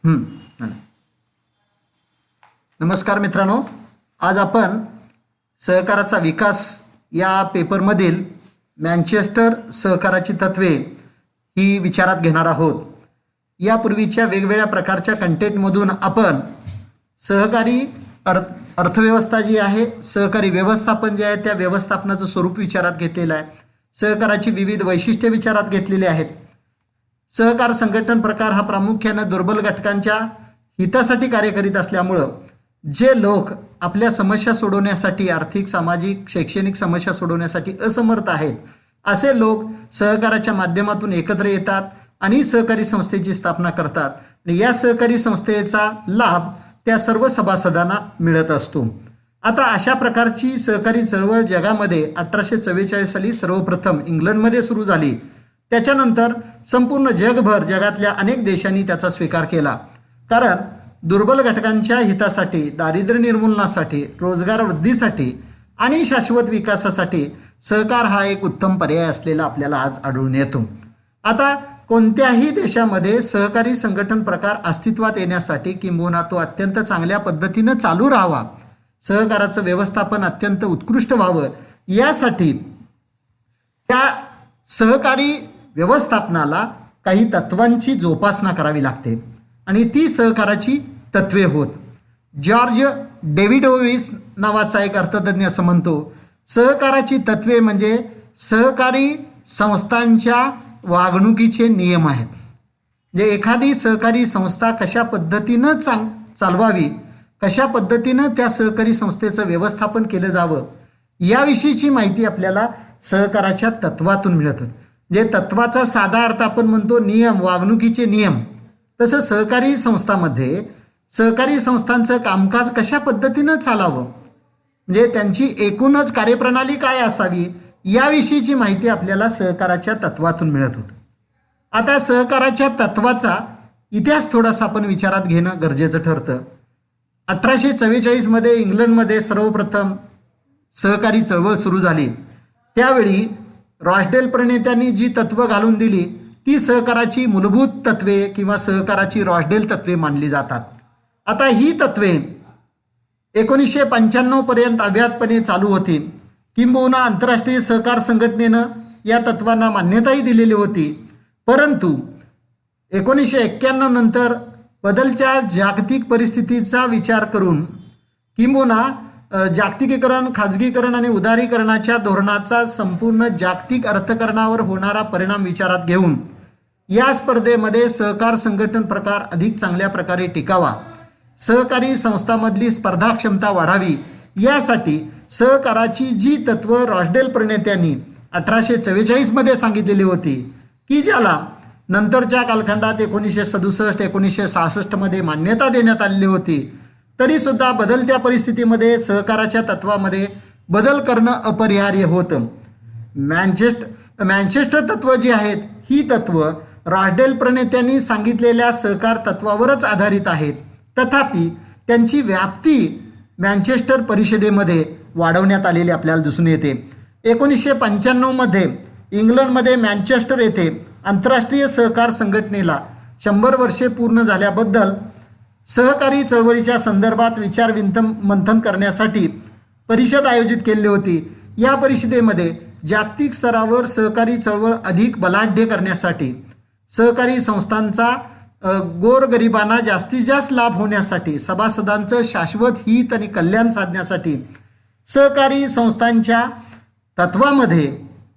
हं. नमस्कार मित्रांनो, आज आपण सहकाराचा विकास या पेपरमधील मँचेस्टर सहकाराची तत्वे ही विचारात घेणार आहोत. यापूर्वीच्या वेगवेगळ्या प्रकारच्या कंटेंटमधून आपण सहकारी अर्थव्यवस्था जी आहे, सहकारी व्यवस्थापन जे आहे त्या व्यवस्थापनाचं स्वरूप विचारात घेतलेलं आहे. सहकाराची विविध वैशिष्ट्ये विचारात घेतलेली आहेत. सहकार संघटन प्रकार हा प्रामुख्याने दुर्बल घटकांच्या हितासाठी कार्य करीत असल्यामुळं जे लोक आपल्या समस्या सोडवण्यासाठी, आर्थिक, सामाजिक, शैक्षणिक समस्या सोडवण्यासाठी असमर्थ आहेत, असे लोक सहकाराच्या माध्यमातून एकत्र येतात आणि सहकारी संस्थेची स्थापना करतात. आणि या सहकारी संस्थेचा लाभ त्या सर्व सभासदांना मिळत असतो. आता अशा प्रकारची सहकारी चळवळ जगामध्ये 1844 साली सर्वप्रथम इंग्लंडमध्ये सुरू झाली. त्याच्यानंतर संपूर्ण जगातल्या अनेक देशांनी त्याचा स्वीकार केला. कारण दुर्बल घटकांच्या हितासाठी, दारिद्र्य निर्मूलनासाठी, रोजगार वृद्धीसाठी आणि शाश्वत विकासासाठी सहकार हा एक उत्तम पर्याय असलेला आपल्याला आज आढळून येतो. आता कोणत्याही देशामध्ये सहकारी संघटन प्रकार अस्तित्वात येण्यासाठी किंबहुना तो अत्यंत चांगल्या पद्धतीनं चालू राहावा, सहकाराचं व्यवस्थापन अत्यंत उत्कृष्ट व्हावं, यासाठी त्या सहकारी व्यवस्थापनाला काही तत्वांची जोपासना करावी लागते आणि ती सहकाराची तत्वे होत. जॉर्ज डेव्हिडोविस नावाचा एक अर्थतज्ञ असं म्हणतो, सहकाराची तत्वे म्हणजे सहकारी संस्थांच्या वागणुकीचे नियम आहेत. म्हणजे एखादी सहकारी संस्था कशा पद्धतीनं चालवावी, कशा पद्धतीनं त्या सहकारी संस्थेचं व्यवस्थापन केलं जावं, याविषयीची माहिती आपल्याला सहकाराच्या तत्वातून मिळत होती. म्हणजे तत्वाचा साधा अर्थ आपण म्हणतो नियम, वागणुकीचे नियम. तसं सहकारी संस्थांमध्ये सहकारी संस्थांचं कामकाज कशा पद्धतीनं चालावं, म्हणजे त्यांची एकूणच कार्यप्रणाली काय असावी, याविषयीची माहिती आपल्याला सहकाराच्या तत्वातून मिळत होती. आता सहकाराच्या तत्वाचा इतिहास थोडासा आपण विचारात घेणं गरजेचं ठरतं. 1844 इंग्लंडमध्ये सर्वप्रथम सहकारी चळवळ सुरू झाली. त्यावेळी रॉसडेल प्रणेत्यांनी जी तत्त्व घालून दिली ती सहकाराची मूलभूत तत्वे किंवा सहकाराची रॉसडेल तत्वे मानली जातात. आता ही तत्वे 1995 पर्यंत अव्याहतपणे चालू होती. किंबहुना आंतरराष्ट्रीय सहकार संघटनेनं या तत्वांना मान्यताही दिलेली होती. परंतु 1991 नंतर बदलत्या जागतिक परिस्थितीचा विचार करून किंबहुना जागतिकीकरण, खाजगीकरण आणि उदारीकरणाच्या धोरणाचा संपूर्ण जागतिक अर्थकारणावर होणारा परिणाम विचारात घेऊन या स्पर्धेमध्ये सहकार संघटन प्रकार अधिक चांगल्या प्रकारे टिकावा, सहकारी संस्थांमधली स्पर्धा क्षमता वाढावी, यासाठी सहकाराची जी तत्व रॉसडेल प्रणेत्यांनी 1844 सांगितलेली होती, की ज्याला नंतरच्या कालखंडात 1967-1966 मान्यता देण्यात आलेली होती, तरीसुद्धा बदलत्या परिस्थितीमध्ये सहकाराच्या तत्वामध्ये बदल करणं अपरिहार्य होतं. मँचेस्टर तत्व जी आहेत ही तत्व रॉसडेल प्रणेत्यांनी सांगितलेल्या सहकार तत्वावरच आधारित आहेत. तथापि त्यांची व्याप्ती मँचेस्टर परिषदेमध्ये वाढवण्यात आलेली आपल्याला दिसून येते. 1995 इंग्लंडमध्ये मँचेस्टर येथे आंतरराष्ट्रीय सहकार संघटनेला 100 वर्षे पूर्ण झाल्याबद्दल सहकारी चळवळीच्या संदर्भात विचार मंथन करण्यासाठी परिषद आयोजित केली होती. या परिषदेमध्ये जागतिक स्तरावर सहकारी चळवळ अधिक बलाढ्य करण्यासाठी, सहकारी संस्थांचा गोरगरिबांना जास्तीत जास्त लाभ होण्यासाठी, सभासदांचं शाश्वत हित आणि कल्याण साधण्यासाठी सहकारी संस्थांच्या तत्वामध्ये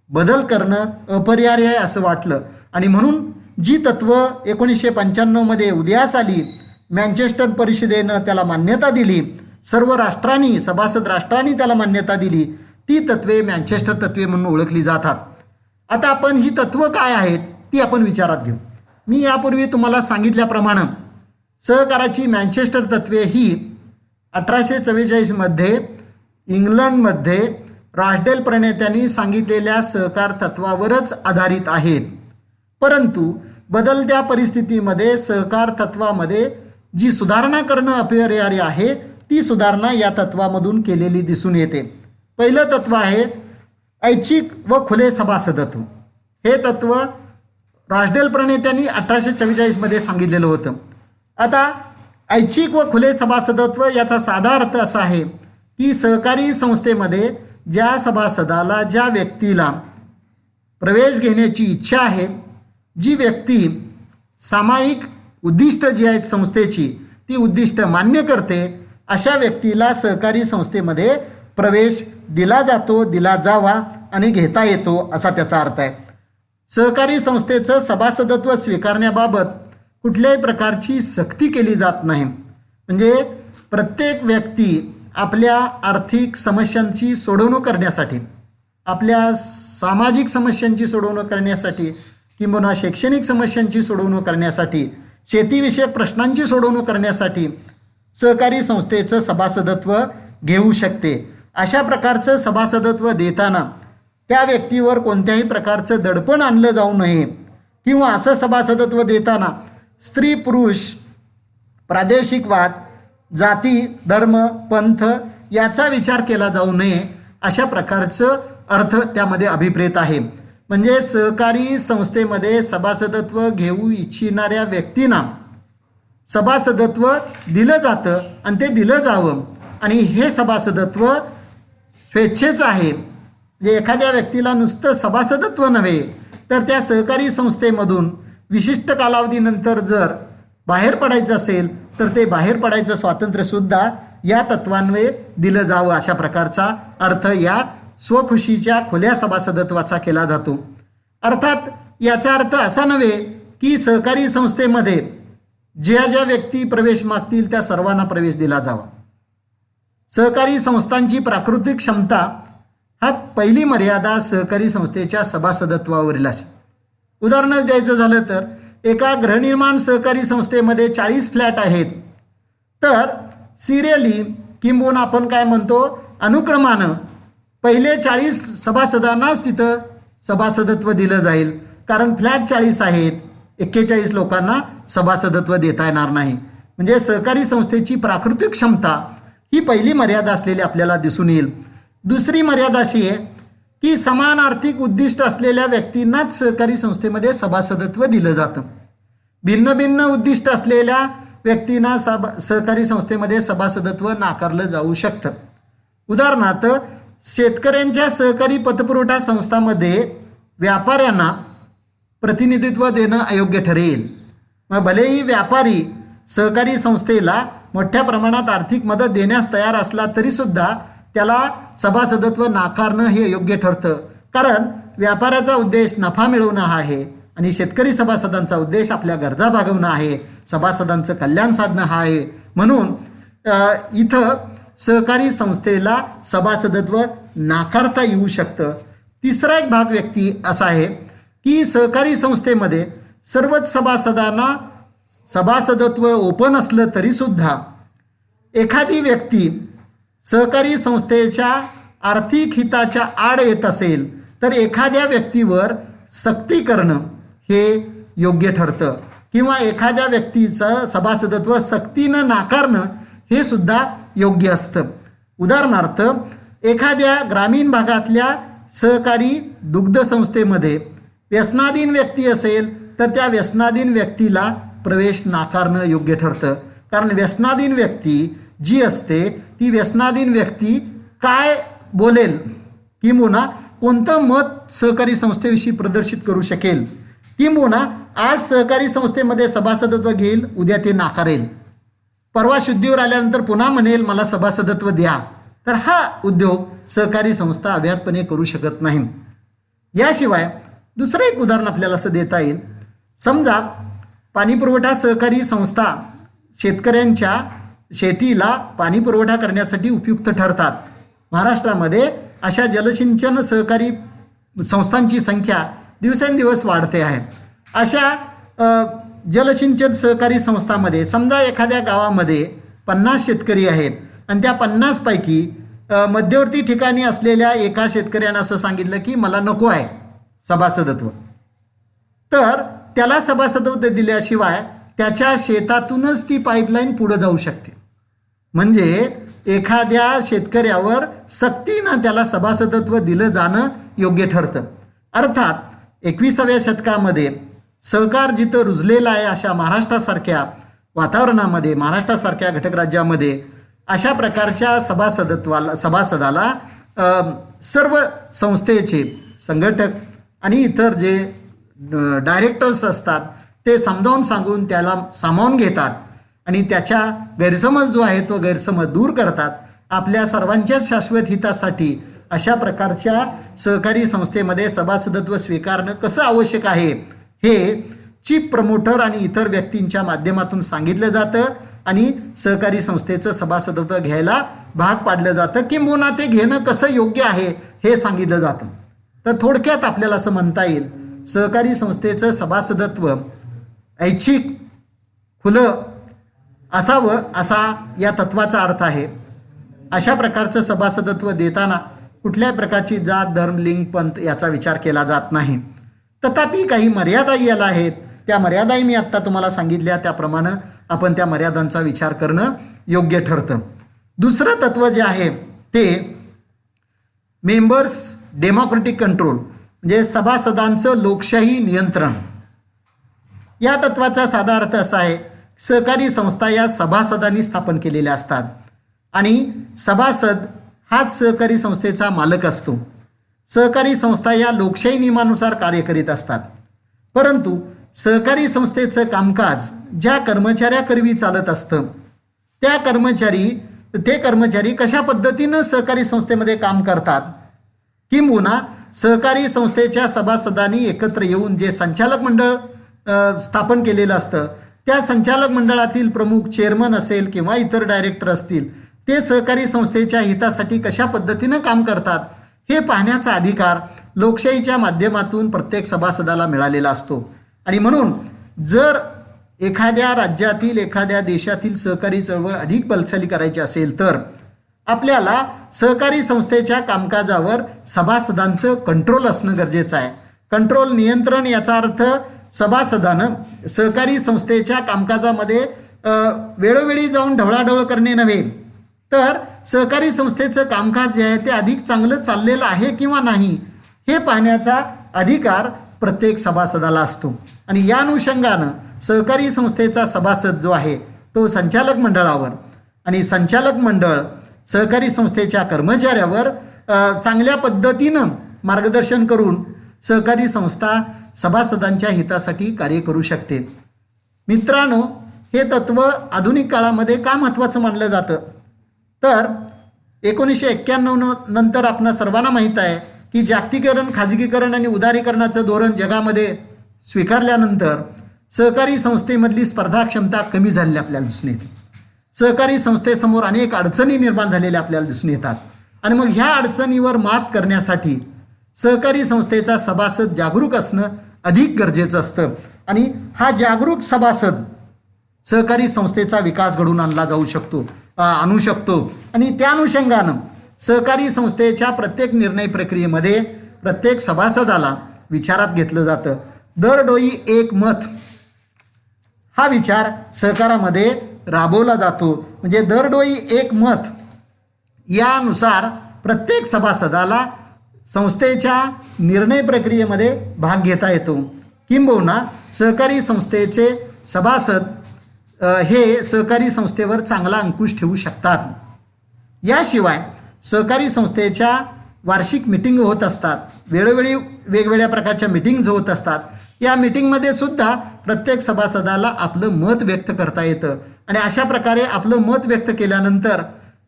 बदल करणं अपरिहार्य आहे असं वाटलं. आणि म्हणून जी तत्व 1995 उदयास आली, मँचेस्टर परिषदेनं त्याला मान्यता दिली, सर्व राष्ट्रांनी, सभासद राष्ट्रांनी त्याला मान्यता दिली, ती तत्वे मँचेस्टर तत्वे म्हणून ओळखली जातात. आता आपण ही तत्व काय आहेत ती आपण विचारात घेऊ. मी यापूर्वी तुम्हाला सांगितल्याप्रमाणे सहकाराची मँचेस्टर तत्वे ही 1844 इंग्लंडमध्ये रॉसडेल प्रणेत्यांनी सांगितलेल्या सहकार तत्वावरच आधारित आहेत. परंतु बदलत्या परिस्थितीमध्ये सहकार तत्वामध्ये जी सुधारणा करणं अपरिहार्य आहे ती सुधारणा या तत्वामधून केलेली दिसून येते. पहिलं तत्व आहे ऐच्छिक व खुले सभासदत्व. हे तत्व रॉसडेल प्रणेत्यांनी 1844 सांगितलेलं होतं. आता ऐच्छिक व खुले सभासदत्व याचा साधा अर्थ असा आहे की सहकारी संस्थेमध्ये ज्या सभासदाला, ज्या व्यक्तीला प्रवेश घेण्याची इच्छा आहे, जी व्यक्ती सामायिक उद्दिष्ट जी आहेत संस्थेची ती उद्दिष्ट मान्य करते, अशा व्यक्तीला सहकारी संस्थेमध्ये प्रवेश दिला जातो, दिला जावा आणि घेता येतो असा त्याचा अर्थ आहे. सहकारी संस्थेचं सभासदत्व स्वीकारण्याबाबत कुठल्याही प्रकारची सक्ती केली जात नाही. म्हणजे प्रत्येक व्यक्ती आपल्या आर्थिक समस्यांची सोडवणूक करण्यासाठी, आपल्या सामाजिक समस्यांची सोडवणूक करण्यासाठी किंवा शैक्षणिक समस्यांची सोडवणूक करण्यासाठी, शेतीविषयक प्रश्नांची सोडवणूक करण्यासाठी सहकारी संस्थेचं सभासदत्व घेऊ शकते. अशा प्रकारचं सभासदत्व देताना त्या व्यक्तीवर कोणत्याही प्रकारचं दडपण आणलं जाऊ नये किंवा असं सभासदत्व देताना स्त्री पुरुष, प्रादेशिक वाद, जाती, धर्म, पंथ याचा विचार केला जाऊ नये अशा प्रकारचं अर्थ त्यामध्ये अभिप्रेत आहे. म्हणजे सहकारी संस्थेमध्ये सभासदत्व घेऊ इच्छिणाऱ्या व्यक्तींना सभासदत्व दिलं जातं आणि ते दिलं जावं. आणि हे सभासदत्व स्वेच्छेचं आहे. म्हणजे एखाद्या व्यक्तीला नुसतं सभासदत्व नव्हे तर त्या सहकारी संस्थेमधून विशिष्ट कालावधीनंतर जर बाहेर पडायचं असेल तर ते बाहेर पडायचं स्वातंत्र्यसुद्धा या तत्वान्वये दिलं जावं अशा प्रकारचा अर्थ या स्वखुशीच्या खुल्या सभासदत्वाचा केला जातो. अर्थात याचा अर्थ असा नव्हे की सहकारी संस्थेमध्ये ज्या ज्या व्यक्ती प्रवेश मागतील त्या सर्वांना प्रवेश दिला जावा. सहकारी संस्थांची प्राकृतिक क्षमता हा पहिली मर्यादा सहकारी संस्थेच्या सभासदत्वावरील असे. उदाहरणच द्यायचं झालं तर एका गृहनिर्माण सहकारी संस्थेमध्ये 40 फ्लॅट आहेत, तर सिरियली किंबहुना आपण काय म्हणतो अनुक्रमानं पहिले 40 सभासदांनाच तिथं सभासदत्व दिलं जाईल. कारण फ्लॅट 40 आहेत, 41 लोकांना सभासदत्व देता येणार नाही. म्हणजे सहकारी संस्थेची प्राकृतिक क्षमता ही पहिली मर्यादा असलेली आपल्याला दिसून येईल. दुसरी मर्यादा अशी आहे की समान आर्थिक उद्दिष्ट असलेल्या व्यक्तींनाच सहकारी संस्थेमध्ये सभासदत्व दिलं जातं. भिन्न भिन्न उद्दिष्ट असलेल्या व्यक्तींना सहकारी संस्थेमध्ये सभासदत्व नाकारलं जाऊ शकतं. उदाहरणार्थ शेतकऱ्यांच्या सहकारी पतपुरवठा संस्थांमध्ये व्यापाऱ्यांना प्रतिनिधित्व देणं अयोग्य ठरेल. मग भलेही व्यापारी सहकारी संस्थेला मोठ्या प्रमाणात आर्थिक मदत देण्यास तयार असला तरीसुद्धा त्याला सभासदत्व नाकारणं हे योग्य ठरतं. कारण व्यापाऱ्याचा उद्देश नफा मिळवणं हा आहे आणि शेतकरी सभासदांचा उद्देश आपल्या गरजा भागवणं आहे, सभासदांचं कल्याण साधणं हा आहे. म्हणून इथं सहकारी संस्थेला सभासदत्व नाकारता येऊ शकतं. तिसरा एक भाग व्यक्ती असा आहे की सहकारी संस्थेमध्ये सर्वच सभासदांना सभासदत्व ओपन असलं तरीसुद्धा एखादी व्यक्ती सहकारी संस्थेच्या आर्थिक हिताच्या आड येत असेल तर एखाद्या व्यक्तीवर सक्ती करणं हे योग्य ठरतं किंवा एखाद्या व्यक्तीचं सभासदत्व सक्तीनं नाकारणं हे सुद्धा योग्य असतं. उदाहरणार्थ एखाद्या ग्रामीण भागातल्या सहकारी दुग्ध संस्थेमध्ये व्यसनाधीन व्यक्ती असेल तर त्या व्यसनाधीन व्यक्तीला प्रवेश नाकारणं योग्य ठरतं. कारण व्यसनाधीन व्यक्ती जी असते ती व्यसनाधीन व्यक्ती काय बोलेल किंबहुना कोणतं मत सहकारी संस्थेविषयी प्रदर्शित करू शकेल, किंबहुना आज सहकारी संस्थेमध्ये सभासदत्व घेईल, उद्या ते नाकारेल, परवा शुद्धीवर आल्यानंतर पुन्हा म्हणेल मला सभासदत्व द्या, तर हा उद्योग सहकारी संस्था अव्याहतपणे करू शकत नाही. याशिवाय दुसरं एक उदाहरण आपल्याला असं देता येईल. समजा पाणीपुरवठा सहकारी संस्था शेतकऱ्यांच्या शेतीला पाणी पुरवठा करण्यासाठी उपयुक्त ठरतात. महाराष्ट्रामध्ये अशा जलसिंचन सहकारी संस्थांची संख्या दिवसेंदिवस वाढते आहे. अशा जलसिंचन सहकारी संस्थांमध्ये समजा एखाद्या गावामध्ये 50 शेतकरी आहेत आणि त्या 50 पैकी मध्यवर्ती ठिकाणी असलेल्या एका शेतकऱ्यानं असं सांगितलं की मला नको आहे सभासदत्व, तर त्याला सभासदत्व दिल्याशिवाय त्याच्या शेतातूनच ती पाईपलाईन पुढे जाऊ शकते. म्हणजे एखाद्या शेतकऱ्यावर सक्तीनं त्याला सभासदत्व दिलं जाणं योग्य ठरतं. अर्थात 21व्या शतकामध्ये सहकार जिथं रुजलेला आहे अशा महाराष्ट्रासारख्या वातावरणामध्ये महाराष्ट्रासारख्या घटक राज्यामध्ये अशा प्रकारच्या सभासदाला सर्व संस्थेचे संघटक आणि इतर जे डायरेक्टर्स असतात ते समजावून सांगून त्याला सामावून घेतात आणि त्याच्या गैरसमज जो आहे तो गैरसमज दूर करतात. आपल्या सर्वांच्याच शाश्वत हितासाठी अशा प्रकारच्या सहकारी संस्थेमध्ये सभासदत्व स्वीकारणं कसं आवश्यक आहे हे चीफ प्रमोटर आणि इतर व्यक्तींच्या माध्यमातून सांगितलं जातं आणि सहकारी संस्थेचं सभासदत्व घ्यायला भाग पाडलं जातं, किंबहुना ते घेणं कसं योग्य आहे हे सांगितलं जातं. तर थोडक्यात आपल्याला असं म्हणता येईल, सहकारी संस्थेचं सभासदत्व ऐच्छिक खुलं असावं असा या तत्वाचा अर्थ आहे. अशा प्रकारचं सभासदत्व देताना कुठल्याही प्रकारची जात, धर्म, लिंग, पंथ याचा विचार केला जात नाही. तथापि काही मर्यादाही याला आहेत. त्या मर्यादाही मी आत्ता तुम्हाला सांगितल्या त्याप्रमाणे आपण त्या मर्यादांचा विचार करणं योग्य ठरतं. दुसरं तत्व जे आहे ते मेंबर्स डेमोक्रेटिक कंट्रोल म्हणजे सभासदांचं लोकशाही नियंत्रण. या तत्वाचा साधा अर्थ असा आहे, सहकारी संस्था या सभासदांनी स्थापन केलेल्या असतात आणि सभासद हाच सहकारी संस्थेचा मालक असतो. सहकारी संस्था या लोकशाही नियमानुसार कार्य करीत असतात. परंतु सहकारी संस्थेचं कामकाज ज्या कर्मचाऱ्याकरवी चालत असतं ते कर्मचारी कशा पद्धतीनं सहकारी संस्थेमध्ये काम करतात, किंबहुना सहकारी संस्थेच्या सभासदांनी एकत्र येऊन जे संचालक मंडळ स्थापन केलेलं असतं त्या संचालक मंडळातील प्रमुख चेअरमन असेल किंवा इतर डायरेक्टर असतील ते सहकारी संस्थेच्या हितासाठी कशा पद्धतीनं काम करतात हे पाहण्याचा अधिकार लोकशाहीच्या माध्यमातून प्रत्येक सभासदाला मिळालेला असतो. आणि म्हणून जर एखाद्या राज्यातील एखाद्या देशातील सहकारी चळवळ अधिक बलशाली करायची असेल तर आपल्याला सहकारी संस्थेच्या कामकाजावर सभासदांचं कंट्रोल असणं गरजेचं आहे. कंट्रोल नियंत्रण याचा अर्थ सभासदानं सहकारी संस्थेच्या कामकाजामध्ये वेळोवेळी जाऊन ढवळाढवळ करणे नव्हे, तर सहकारी संस्थेचं कामकाज जे आहे ते अधिक चांगलं चाललेलं आहे किंवा नाही हे पाहण्याचा अधिकार प्रत्येक सभासदाला असतो. आणि या अनुषंगानं सहकारी संस्थेचा सभासद जो आहे तो संचालक मंडळावर आणि संचालक मंडळ सहकारी संस्थेच्या कर्मचाऱ्यावर चांगल्या पद्धतीनं मार्गदर्शन करून सहकारी संस्था सभासदांच्या हितासाठी कार्य करू शकते. मित्रांनो, हे तत्व आधुनिक काळामध्ये का महत्त्वाचं मानलं जातं तर 1991 नंतर आपणा सर्वांना माहीत आहे की जागतिकीकरण, खाजगीकरण आणि उदारीकरणाचं धोरण जगामध्ये स्वीकारल्यानंतर सहकारी संस्थेमधली स्पर्धा क्षमता कमी झालेली आपल्याला दिसून येते. सहकारी संस्थेसमोर अनेक अडचणी निर्माण झालेल्या आपल्याला दिसून येतात आणि मग ह्या अडचणीवर मात करण्यासाठी सहकारी संस्थेचा सभासद जागरूक असणं अधिक गरजेचं असतं आणि हा जागरूक सभासद सहकारी संस्थेचा विकास घडवून आणू शकतो आणि त्या अनुषंगानं सहकारी संस्थेच्या प्रत्येक निर्णय प्रक्रियेमध्ये प्रत्येक सभासदाला विचारात घेतलं जातं. दरडोई एक मत हा विचार सहकारामध्ये राबवला जातो. म्हणजे दरडोई एक मत यानुसार प्रत्येक सभासदाला संस्थेच्या निर्णय प्रक्रियेमध्ये भाग घेता येतो. किंबहुना सहकारी संस्थेचे सभासद हे सहकारी संस्थेवर चांगला अंकुश ठेवू शकतात. याशिवाय सहकारी संस्थेच्या वार्षिक मिटिंग होत असतात, वेळोवेळी वेगवेगळ्या प्रकारच्या मिटिंग्ज होत असतात. या मिटिंगमध्ये सुद्धा प्रत्येक सभासदाला आपलं मत व्यक्त करता येतं आणि अशा प्रकारे आपलं मत व्यक्त केल्यानंतर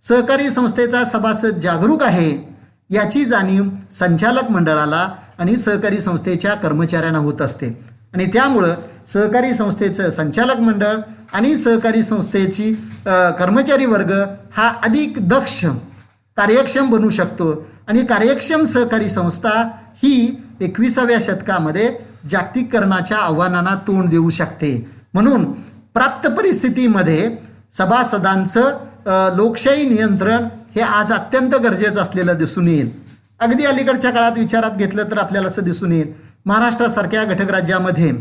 सहकारी संस्थेचा सभासद जागरूक आहे याची जाणीव संचालक मंडळाला आणि सहकारी संस्थेच्या कर्मचाऱ्यांना होत असते आणि त्यामुळं सहकारी संस्थेचं संचालक मंडळ आणि सहकारी संस्थेची कर्मचारी वर्ग हा अधिक दक्ष, कार्यक्षम बनू शकतो आणि कार्यक्षम सहकारी संस्था ही 21व्या शतकामध्ये जागतिकीकरणाच्या आव्हानांना तोंड देऊ शकते. म्हणून प्राप्त परिस्थितीमध्ये सभासदांचं लोकशाही नियंत्रण हे आज अत्यंत गरजेचं असलेलं दिसून येईल. अगदी अलीकडच्या काळात विचारात घेतलं तर आपल्याला असं दिसून येईल, महाराष्ट्रासारख्या घटक राज्यामध्ये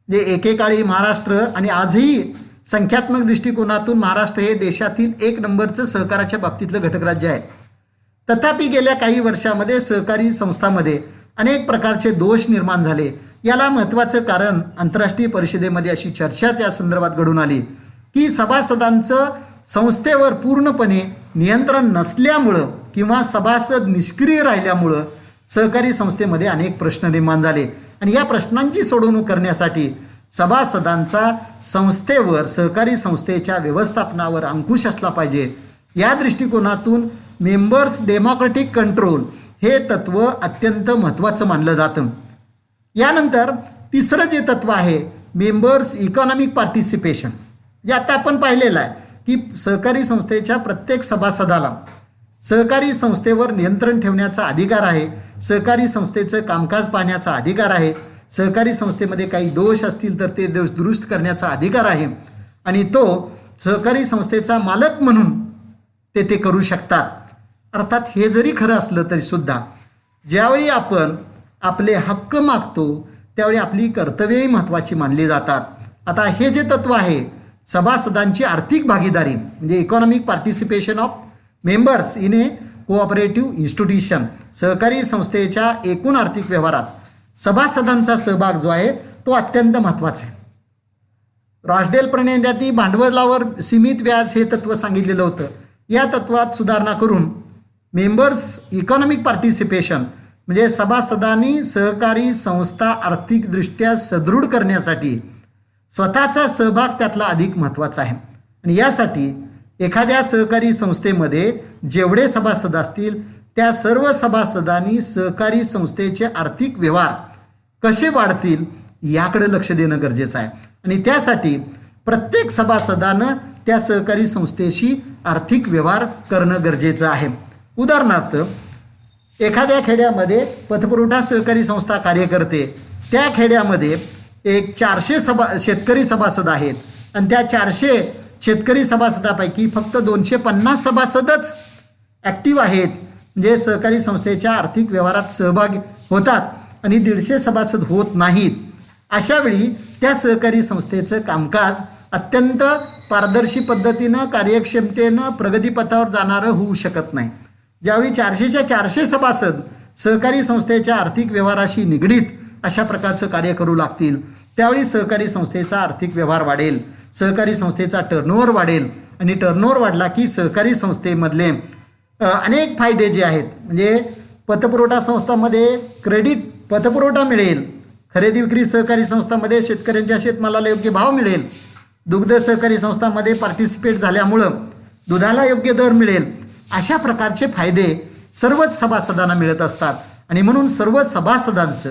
जे एकेकाळी महाराष्ट्र आणि आजही संख्यात्मक दृष्टिकोनातून महाराष्ट्र हे देशातील 1 नंबरचं सहकाराच्या बाबतीतलं घटक राज्य आहे. तथापि गेल्या काही वर्षामध्ये सहकारी संस्थांमध्ये अनेक प्रकारचे दोष निर्माण झाले. याला महत्त्वाचं कारण आंतरराष्ट्रीय परिषदेमध्ये अशी चर्चा त्या संदर्भात घडून आली की सभासदांचं संस्थेवर पूर्णपणे नियंत्रण नसल्यामुळं किंवा सभासद निष्क्रिय राहिल्यामुळं सहकारी संस्थेमध्ये अनेक प्रश्न निर्माण झाले आणि या प्रश्नांची सोडवणूक करण्यासाठी सभासदांचा संस्थेवर सहकारी संस्थेच्या व्यवस्थापनावर अंकुश असला पाहिजे. या दृष्टिकोनातून मेंबर्स डेमोक्रेटिक कंट्रोल हे तत्त्व अत्यंत महत्त्वाचं मानलं जातं. यानंतर तिसरं जे तत्त्व आहे मेंबर्स इकॉनॉमिक पार्टिसिपेशन, जे आता आपण पाहिलेलं आहे की सहकारी संस्थेच्या प्रत्येक सभासदाला सहकारी संस्थेवर नियंत्रण ठेवण्याचा अधिकार आहे, सहकारी संस्थेचं कामकाज पाहण्याचा अधिकार आहे, सहकारी संस्थेमध्ये काही दोष असतील तर ते दोष दुरुस्त करण्याचा अधिकार आहे आणि तो सहकारी संस्थेचा मालक म्हणून ते करू शकतात. अर्थात हे जरी खरं असलं तरीसुद्धा ज्यावेळी आपण आपले हक्क मागतो त्यावेळी आपली कर्तव्यही महत्त्वाची मानली जातात. आता हे जे तत्त्व आहे सभासदांची आर्थिक भागीदारी म्हणजे economic participation of members in A cooperative institution, सहकारी संस्थेच्या एकूण आर्थिक व्यवहारात सभासदांचा सहभाग जो आहे तो अत्यंत महत्त्वाचा आहे. रॉसडेल प्रणेत्यांनी भांडवलावर सीमित व्याज हे तत्त्व सांगितलेलं होतं. या तत्त्वात सुधारणा करून मेंबर्स इकॉनॉमिक पार्टिसिपेशन म्हणजे सभासदांनी सहकारी संस्था आर्थिकदृष्ट्या सदृढ करण्यासाठी स्वतःचा सहभाग त्यातला अधिक महत्त्वाचा आहे आणि यासाठी एखाद्या सहकारी संस्थेमध्ये जेवढे सभासद असतील त्या सर्व सभासदांनी सहकारी संस्थेचे आर्थिक व्यवहार कसे वाढतील याकडे लक्ष देणं गरजेचं आहे आणि त्यासाठी प्रत्येक सभासदानं त्या सहकारी संस्थेशी आर्थिक व्यवहार करणं गरजेचं आहे. उदाहरणार्थ एखाद्या खेड्यामध्ये पतपुरवठा सहकारी संस्था कार्य करते, त्या खेड्यामध्ये एक 400 शेतकरी सभासद आहेत आणि त्या 400 शेतकरी सभासदापैकी फक्त 250 सभासदच ॲक्टिव्ह आहेत म्हणजे सहकारी संस्थेच्या आर्थिक व्यवहारात सहभागी होतात आणि 150 सभासद होत नाहीत. अशावेळी त्या सहकारी संस्थेचं कामकाज अत्यंत पारदर्शी पद्धतीनं कार्यक्षमतेनं प्रगतीपथावर जाणारं होऊ शकत नाही. ज्यावेळी 400च्या 400 सभासद सहकारी संस्थेच्या आर्थिक व्यवहाराशी निगडीत अशा प्रकारचं कार्य करू लागतील त्यावेळी सहकारी संस्थेचा आर्थिक व्यवहार वाढेल, सहकारी संस्थेचा टर्नओव्हर वाढेल आणि टर्नओव्हर वाढला की सहकारी संस्थेमधले अनेक फायदे जे आहेत म्हणजे पतपुरवठा संस्थांमध्ये क्रेडिट पतपुरवठा मिळेल, खरेदी विक्री सहकारी संस्थांमध्ये शेतकऱ्यांच्या शेतमालाला योग्य भाव मिळेल, दुग्ध सहकारी संस्थांमध्ये पार्टिसिपेट झाल्यामुळं दुधाला योग्य दर मिळेल. अशा प्रकारचे फायदे सर्वच सभासदांना मिळत असतात आणि म्हणून सर्व सभासदांचं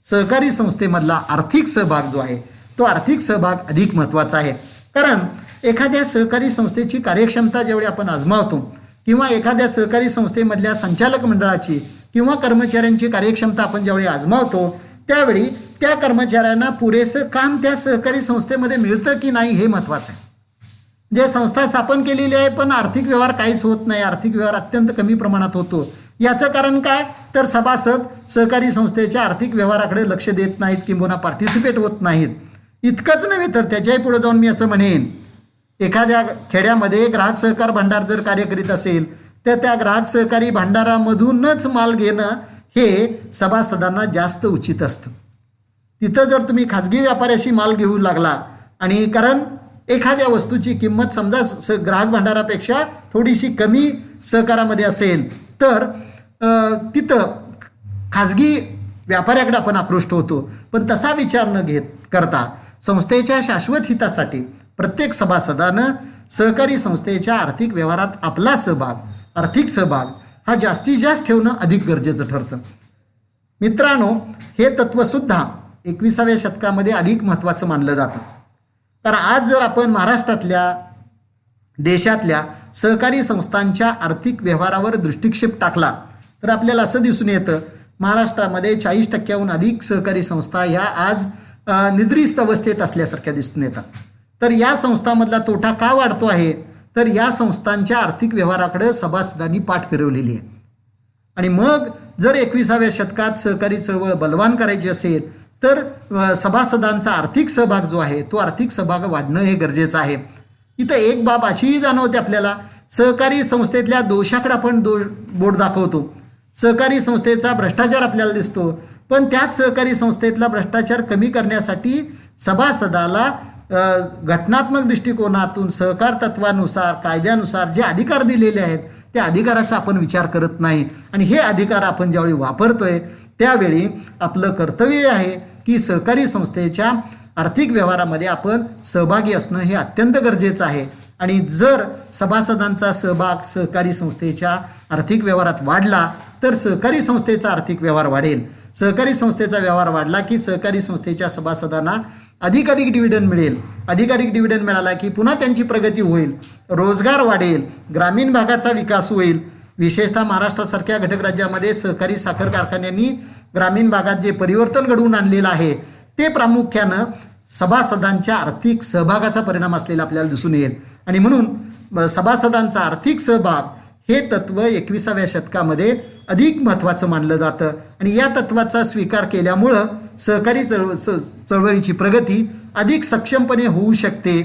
सहकारी संस्थेमधला आर्थिक सहभाग जो आहे तो आर्थिक सहभाग अधिक महत्त्वाचा आहे. कारण एखाद्या सहकारी संस्थेची कार्यक्षमता जेवढी आपण आजमावतो किंवा एखाद्या सहकारी संस्थेमधल्या संचालक मंडळाची किंवा कर्मचाऱ्यांची कार्यक्षमता आपण ज्यावेळी आजमावतो त्यावेळी त्या कर्मचाऱ्यांना पुरेसं काम त्या सहकारी संस्थेमध्ये मिळतं की नाही हे महत्त्वाचं आहे. जे संस्था स्थापन केलेली आहे पण आर्थिक व्यवहार काहीच होत नाही, आर्थिक व्यवहार अत्यंत कमी प्रमाणात होतो. याचं कारण काय तर सभासद सहकारी संस्थेच्या आर्थिक व्यवहाराकडे लक्ष देत नाहीत किंवा पार्टिसिपेट होत नाहीत. इतकंच नव्हे तर त्याच्याही पुढे जाऊन मी असं म्हणेन एखाद्या खेड्यामध्ये ग्राहक सहकार भांडार जर कार्य करीत असेल तर त्या ग्राहक सहकारी भांडारामधूनच माल घेणं हे सभासदांना जास्त उचित असतं. तिथं जर तुम्ही खाजगी व्यापाऱ्याशी माल घेऊ लागला आणि कारण एखाद्या वस्तूची किंमत समजा ग्राहक भांडारापेक्षा थोडीशी कमी सहकारामध्ये असेल तर तिथं खाजगी व्यापाऱ्याकडे आपण आकृष्ट होतो. पण तसा विचार न करता संस्थेच्या शाश्वत हितासाठी प्रत्येक सभासदानं सहकारी संस्थेच्या आर्थिक व्यवहारात आपला सहभाग आर्थिक सहभाग हा जास्तीत जास्त ठेवणं अधिक गरजेचं ठरतं. मित्रांनो हे तत्त्वसुद्धा 21व्या शतकामध्ये अधिक महत्त्वाचं मानलं जातं. कारण आज जर आपण महाराष्ट्रातल्या देशातल्या सहकारी संस्थांच्या आर्थिक व्यवहारावर दृष्टिक्षेप टाकला तर आपल्याला असं दिसून येतं महाराष्ट्रामध्ये 40% अधिक सहकारी संस्था ह्या आज निद्रिस्त अवस्थेत असल्यासारख्या दिसून येतात. तर या संस्थांमधला तोटा का वाढतो आहे तर या संस्थांच्या आर्थिक व्यवहाराकडे सभासदांनी पाठ फिरवलेली आहे आणि मग जर 21व्या शतकात सहकारी चळवळ बलवान करायची असेल तर सभासदांचा आर्थिक सहभाग जो आहे तो आर्थिक सहभाग वाढणं हे गरजेचं आहे. इथं एक बाब अशीही जाणवते आपल्याला सहकारी संस्थेतल्या दोषाकडे आपण बोट दाखवतो. सहकारी संस्थेचा भ्रष्टाचार आपल्याला दिसतो पण त्याच सहकारी संस्थेतला भ्रष्टाचार कमी करण्यासाठी सभासदाला घटनात्मक दृष्टिकोनातून सहकार तत्वानुसार कायद्यानुसार जे अधिकार दिलेले आहेत त्या अधिकाराचा आपण विचार करत नाही आणि हे अधिकार आपण ज्यावेळी वापरतोय त्यावेळी आपलं कर्तव्य आहे की सहकारी संस्थेच्या आर्थिक व्यवहारामध्ये आपण सहभागी असणं हे अत्यंत गरजेचं आहे आणि जर सभासदांचा सहभाग सहकारी संस्थेच्या आर्थिक व्यवहारात वाढला तर सहकारी संस्थेचा आर्थिक व्यवहार वाढेल. सहकारी संस्थेचा व्यवहार वाढला की सहकारी संस्थेच्या सभासदांना अधिकाधिक डिव्हिडंड मिळेल. अधिकाधिक डिव्हिडंड मिळाला की पुन्हा त्यांची प्रगती होईल, रोजगार वाढेल, ग्रामीण भागाचा विकास होईल. विशेषतः महाराष्ट्रासारख्या घटक राज्यामध्ये सहकारी साखर कारखान्यांनी ग्रामीण भागात जे परिवर्तन घडवून आणलेलं आहे ते प्रामुख्यानं सभासदांच्या आर्थिक सहभागाचा परिणाम असलेला आपल्याला दिसून येईल आणि म्हणून सभासदांचा आर्थिक सहभाग हे तत्व 21व्या शतकामध्ये अधिक महत्त्वाचं मानलं जातं आणि या तत्वाचा स्वीकार केल्यामुळं सहकारी चळवळीची प्रगती अधिक सक्षमपणे होऊ शकते.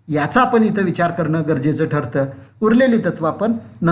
याचा आपण इथं विचार करणं गरजेचं ठरतं. उरलेली तत्व आपण